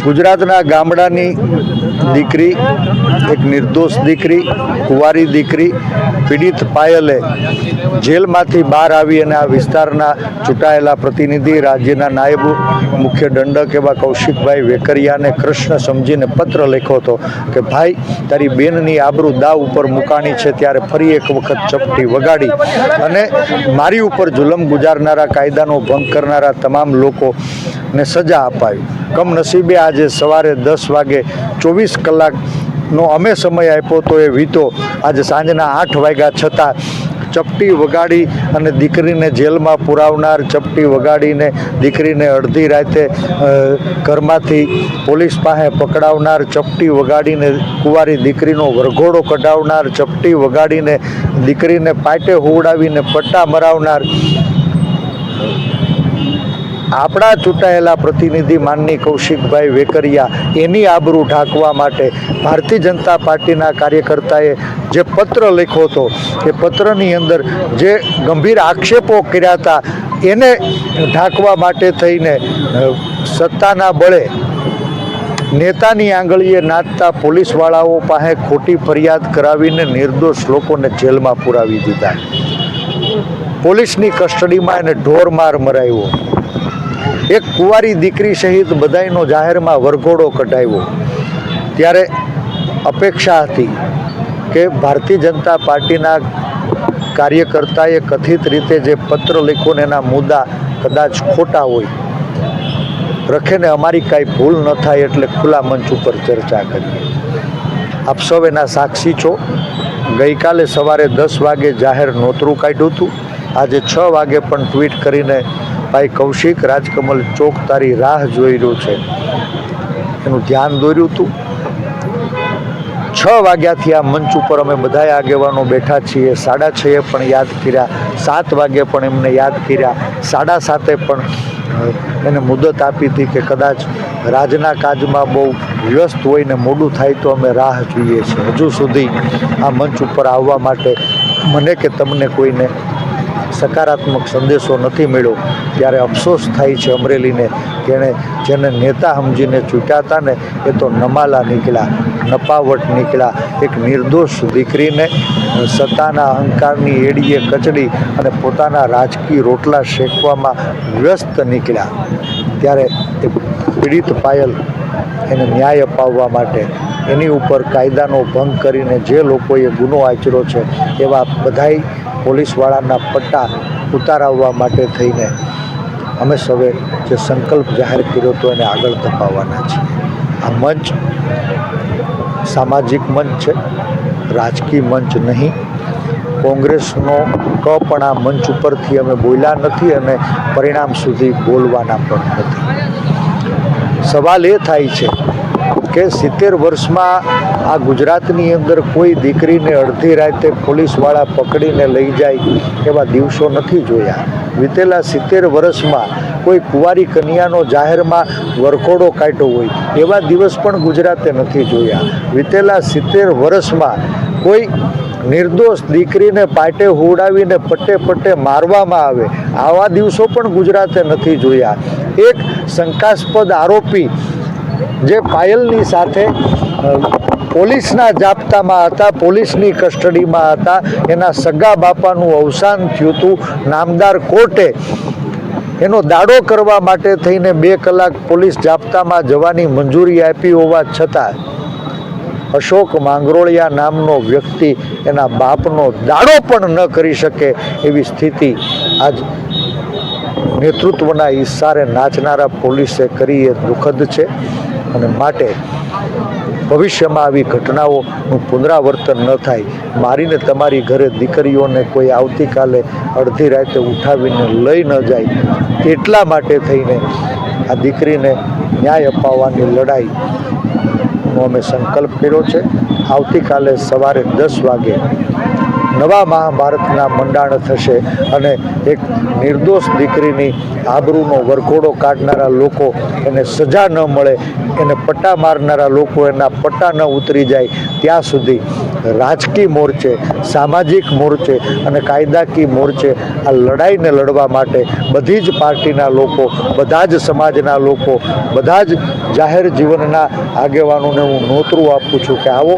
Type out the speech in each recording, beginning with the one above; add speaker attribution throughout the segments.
Speaker 1: ગુજરાતના ગામડાની દીકરી, એક નિર્દોષ દીકરી, કુંવારી દીકરી પીડિત પાયલે જેલમાંથી બહાર આવી અને આ વિસ્તારના ચૂંટાયેલા પ્રતિનિધિ, રાજ્યના નાયબ મુખ્ય દંડક એવા કૌશિકભાઈ વેકરિયાને કૃષ્ણ સમજીને પત્ર લખ્યો હતો કે ભાઈ, તારી બેનની આબરૂ દાવ ઉપર મુકાણી છે, ત્યારે ફરી એક વખત ચપટી વગાડી અને મારી ઉપર જુલમ ગુજારનારા, કાયદાનો ભંગ કરનારા તમામ લોકોને સજા અપાવી. કમનસીબે આજે સવારે 10 વાગે 24 કલાકનો અમે સમય આપ્યો તો એ વીતો આજે સાંજના 8 વાગ્યા છતાં ચપટી વગાડી અને દીકરીને જેલમાં પુરાવનાર, ચપટી વગાડીને દીકરીને અડધી રાતે ઘરમાંથી પોલીસ પાસે પકડાવનાર, ચપટી વગાડીને કુંવારી દીકરીનો વરઘોડો કઢાવનાર, ચપટી વગાડીને દીકરીને પાટે હોવડાવીને પટ્ટા મરાવનાર આપણા ચૂંટાયેલા પ્રતિનિધિ માનની કૌશિકભાઈ વેકરિયા, એની આબરૂ ઢાંકવા માટે ભારતીય જનતા પાર્ટીના કાર્યકર્તાએ જે પત્ર લખ્યો હતો એ પત્રની અંદર જે ગંભીર આક્ષેપો કર્યા હતા એને ઢાંકવા માટે થઈને સત્તાના બળે નેતાની આંગળીએ નાચતા પોલીસવાળાઓ પાસે ખોટી ફરિયાદ કરાવીને નિર્દોષ લોકોને જેલમાં પુરાવી દીધા. પોલીસની કસ્ટડીમાં એને ઢોરમાર મરાવ્યો. એક કુંવારી દીકરી સહિત બધાયનો જાહેરમાં વરઘોડો કઢાવ્યો. ત્યારે અપેક્ષા હતી કે ભારતીય જનતા પાર્ટીના કાર્યકર્તાએ કથિત રીતે જે પત્ર લખ્યો ને એના મુદ્દા કદાચ ખોટા હોય, રખેને અમારી કાંઈ ભૂલ ન થાય એટલે ખુલ્લા મંચ ઉપર ચર્ચા કરીએ. આપ સૌ એના સાક્ષી છો. ગઈકાલે સવારે 10 વાગે જાહેર નોતરું કાઢ્યું હતું. આજે 6 વાગે પણ ટ્વીટ કરીને ભાઈ કૌશિક, રાજકમલ ચોક તારી રાહ જોઈ રહ્યું છે એનું ધ્યાન દોર્યું હતું. 6 વાગ્યાથી આ મંચ ઉપર અમે બધા આગેવાનો બેઠા છીએ. 6:30 પણ યાદ કર્યા, 7 વાગે પણ એમને યાદ કર્યા, 7:30 પણ એને મુદત આપી હતી કે કદાચ રાજના કાજમાં બહુ વ્યસ્ત હોય ને મોડું થાય તો અમે રાહ જોઈએ છીએ. હજુ સુધી આ મંચ ઉપર આવવા માટે મને કે તમને કોઈને સકારાત્મક સંદેશો નથી મળ્યો. ત્યારે અફસોસ થાય છે અમરેલીને કે જેને નેતા સમજીને ચૂંટ્યા હતા ને એ તો નમાલા નીકળ્યા, નપાવટ નીકળ્યા. એક નિર્દોષ દીકરીને સત્તાના અહંકારની એડીએ કચડી અને પોતાના રાજકીય રોટલા શેકવામાં વ્યસ્ત નીકળ્યા. ત્યારે એ પીડિત પાયલ એને ન્યાય અપાવવા માટે એની ઉપર કાયદાનો ભંગ કરીને જે લોકોએ ગુનો આચર્યો છે એવા બધાય પોલીસવાળાના પટ્ટા ઉતારવા માટે થઈને અમે સૌએ જે સંકલ્પ જાહેર કર્યો હતો એને આગળ ધપાવવાના છીએ. આ મંચ સામાજિક મંચ છે, રાજકીય મંચ નહીં. કોંગ્રેસનો ક પણ આ મંચ ઉપરથી અમે બોલ્યા નથી અને પરિણામ સુધી બોલવાના પણ નથી. સવાલ એ થાય છે કે 70 વર્ષમાં આ ગુજરાતની અંદર કોઈ દીકરીને અડધી રાતે પોલીસવાળા પકડીને લઈ જાય એવા દિવસો નથી જોયા. વીતેલા 70 વર્ષમાં કોઈ કુંવારી કન્યાનો જાહેરમાં વરઘોડો કાઢ્યો હોય એવા દિવસ પણ ગુજરાતે નથી જોયા. વીતેલા 70 વર્ષમાં કોઈ નિર્દોષ દીકરીને પાટે હોવડાવીને પટ્ટે મારવામાં આવે આવા દિવસો પણ ગુજરાતે નથી જોયા. એક શંકાસ્પદ આરોપી જે પાયલની સાથે પોલીસના જાપ્તામાં હતા, પોલીસની કસ્ટડીમાં હતા, એના સગા બાપાનું અવસાન થયું હતું. નામદાર કોર્ટે એનો દાડો કરવા માટે થઈને 2 કલાક પોલીસ જાપ્તામાં જવાની મંજૂરી આપી હોવા છતાં અશોક માંગરોળિયા નામનો વ્યક્તિ એના બાપનો દાડો પણ ન કરી શકે એવી સ્થિતિ આજ નેતૃત્વના ઈશારે નાચનારા પોલીસે કરી એ દુઃખદ છે. અને માટે ભવિષ્યમાં આવી ઘટનાઓનું પુનરાવર્તન ન થાય. મારીને તમારી ઘરે દીકરીઓને કોઈ આવતીકાલે અડધી રાતે ઉઠાવીને લઈ ન જાય એટલા માટે થઈને આ દીકરીને ન્યાય અપાવવાની લડાઈનો અમે સંકલ્પ કર્યો છે. આવતીકાલે સવારે 10 વાગે નવા મહાભારતના મંડાણ થશે અને એક નિર્દોષ દીકરીની આબરૂનો વરઘોડો કાઢનારા લોકો એને સજા ન મળે, એને પટ્ટા મારનારા લોકો એના પટ્ટા ન ઉતરી જાય ત્યાં સુધી રાજકીય મોરચે, સામાજિક મોરચે અને કાયદાકીય મોરચે આ લડાઈને લડવા માટે બધી જ પાર્ટીના લોકો, બધા જ સમાજના લોકો, બધા જ જાહેર જીવનના આગેવાનોને હું નોતરું આપું છું કે આવો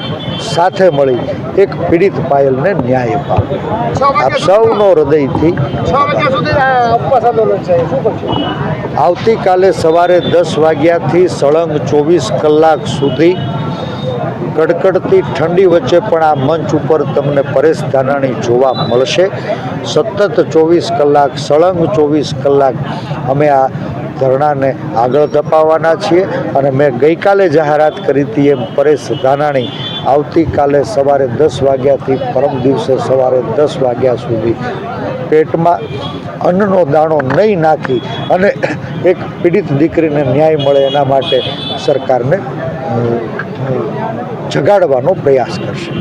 Speaker 1: સાથે મળી એક પીડિત પાયલને ન્યાય અપાવો. આપ સૌનો હૃદયથી આવતીકાલે સવારે 10 વાગ્યાથી સળંગ 24 કલાક સુધી કડકડતી ઠંડી વચ્ચે પણ આ મંચ ઉપર તમને પરેશ ધાનાણી જોવા મળશે. સતત 24 કલાક, સળંગ 24 કલાક અમે આ ધરણાને આગળ ધપાવવાના છીએ અને મેં ગઈકાલે જાહેરાત કરી હતી એમ પરેશ ધાનાણી આવતીકાલે સવારે 10 વાગ્યાથી પરમ દિવસે સવારે 10 વાગ્યા સુધી પેટમાં અન્નનો દાણો નહીં નાખી અને એક પીડિત દીકરીને ન્યાય મળે એના માટે સરકારને જગાડવાનો પ્રયાસ કરશે.